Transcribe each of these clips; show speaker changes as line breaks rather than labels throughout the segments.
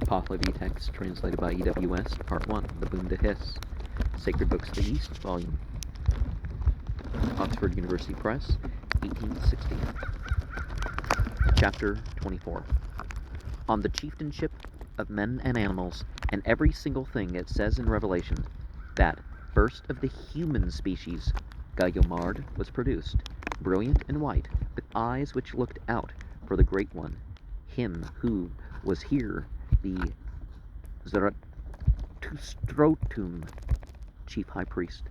Pahlavi text translated by EWS, Part 1, The Bundahis, Sacred Books of the East, Volume, Oxford University Press, 1860. Chapter 24. On the chieftainship of men and animals, and every single thing it says in Revelation, that first of the human species, Gayomard was produced, brilliant and white, with eyes which looked out for the Great One, him who was here the Zoroastrianism, chief high priest.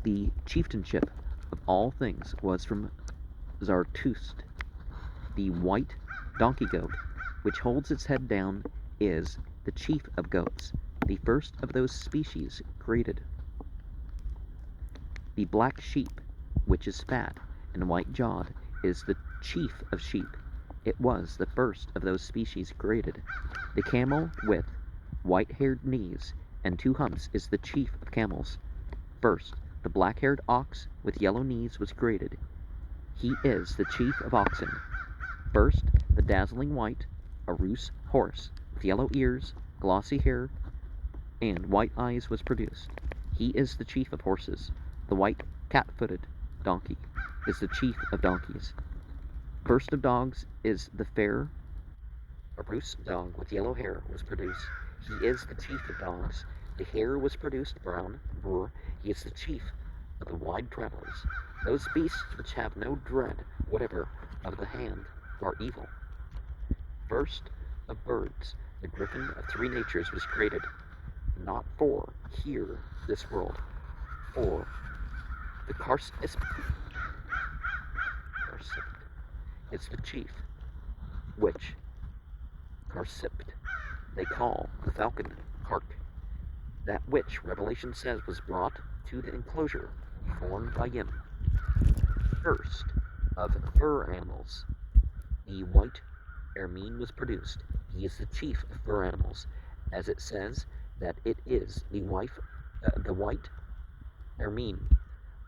The chieftainship of all things was from Zarathustra. The white donkey goat, which holds its head down, is the chief of goats, the first of those species created. The black sheep, which is fat and white-jawed, is the chief of sheep. It was the first of those species created. The camel with white-haired knees and two humps is the chief of camels. First, the black-haired ox with yellow knees was created. He is the chief of oxen. First, the dazzling white, Arus horse with yellow ears, glossy hair, and white eyes was produced. He is the chief of horses. The white, cat-footed donkey is the chief of donkeys. First of dogs is the fair Arus dog with yellow hair was produced. He is the chief of dogs. The hare was produced brown, brr. He is the chief of the wide travelers. Those beasts which have no dread whatever of the hand are evil. First of birds, the griffin of three natures was created, not for here this world, for the carciped is the chief, which carciped they call the falcon cark, that which Revelation says was brought to the enclosure formed by him. First of fur animals, the white ermine was produced. He is the chief of fur animals, as it says that it is the white ermine,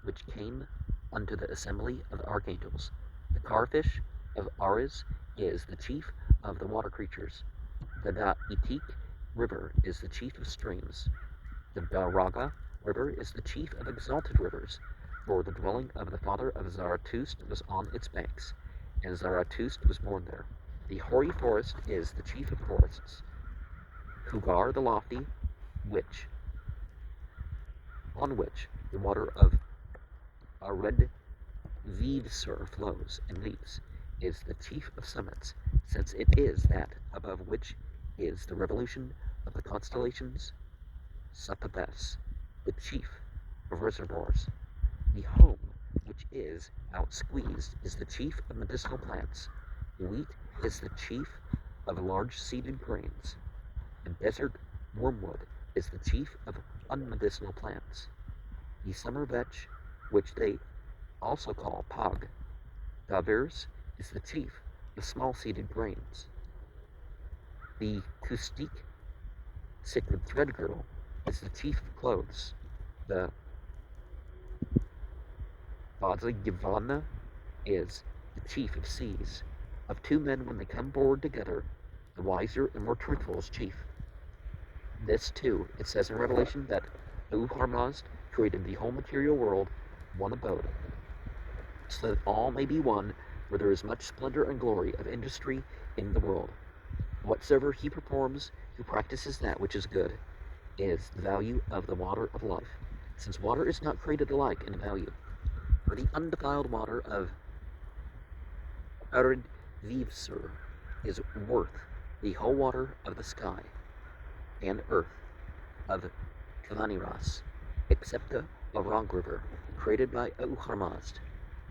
which came unto the assembly of the archangels. The carfish of Ares is the chief of the water creatures. The Da'itik river is the chief of streams. The Baraga river is the chief of exalted rivers, for the dwelling of the father of Zarathustra was on its banks, and Zarathustra was born there. The hoary forest is the chief of forests. Hugar the lofty, on which the water of a red Vivsur flows and leaps, is the chief of summits, since it is that above which is the revolution of the constellations. Sapabes, the chief of reservoirs. The home, which is out-squeezed, is the chief of medicinal plants. Wheat is the chief of large-seeded grains. The desert wormwood is the chief of unmedicinal plants. The summer vetch, which they also call pog, Davers, is the chief of small-seeded grains. The Kustik, sacred thread girdle, is the chief of clothes. The Vajrayana is the chief of seas. Of two men when they come forward together, the wiser and more truthful is chief. This too, it says in Revelation that Uharmazd created the whole material world, one abode, so that all may be one, where there is much splendor and glory of industry in the world. Whatsoever he performs, who practices that which is good, is the value of the water of life, since water is not created alike in value. For the undefiled water of Arid Vivsur is worth the whole water of the sky and earth of Kavaniras, except the Arang river, created by Uharmazd,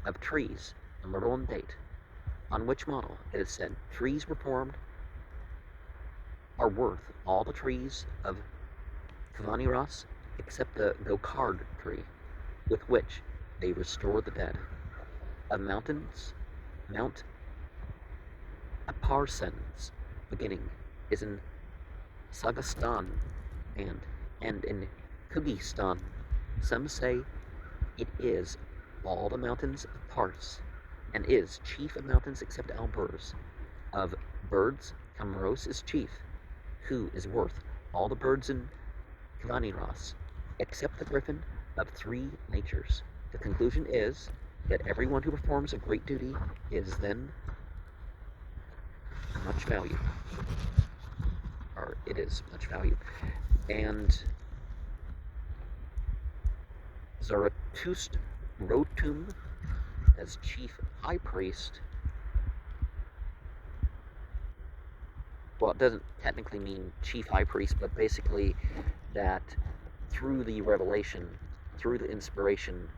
of trees, the myrtle and date, on which model it is said trees were formed, are worth all the trees of Kavaniras, except the Gokard tree, with which they restore the dead. Of mountains, Mount Aparsen's beginning is in Sagastan and in Kyrgyzstan. Some say it is all the mountains of Pars, and is chief of mountains except Alburz. Of birds, Camaros is chief, who is worth all the birds in Kalaniras, except the griffin of 3 natures. The conclusion is that everyone who performs a great duty is then much value, or it is much value. And Zarathustra Rotum as chief high priest. Well, it doesn't technically mean chief high priest, but basically that through the revelation, through the inspiration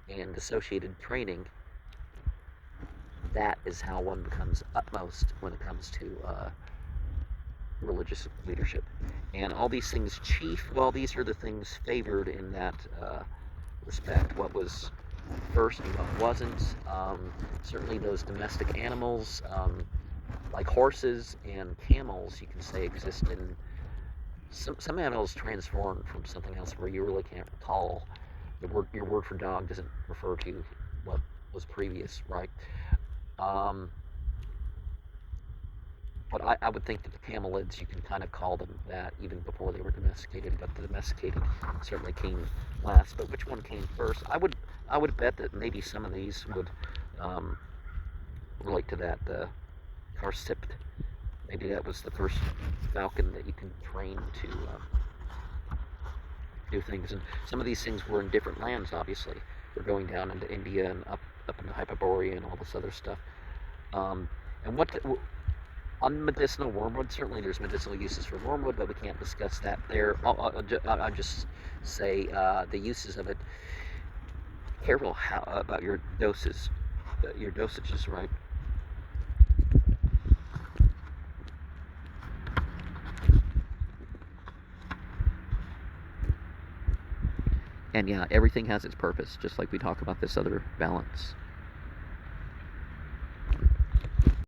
and associated training, that is how one becomes utmost when it comes to religious leadership. And all these things, chief, well, these are the things favored in that respect. What was first and what wasn't. Certainly those domestic animals, like horses and camels, you can say exist in some animals transform from something else where you really can't recall. Your word for dog doesn't refer to what was previous, right? But I would think that the camelids, you can kind of call them that even before they were domesticated, but the domesticated certainly came last. But which one came first? I would bet that maybe some of these would relate to that. Carsipt. Maybe that was the first falcon that you can train to do things. And some of these things were in different lands, obviously. We're going down into India and up into Hyperborea and all this other stuff. And on medicinal wormwood, certainly there's medicinal uses for wormwood, but we can't discuss that there. I'll just say the uses of it. Careful about your doses, your dosages, right? And yeah, everything has its purpose, just like we talk about this other balance.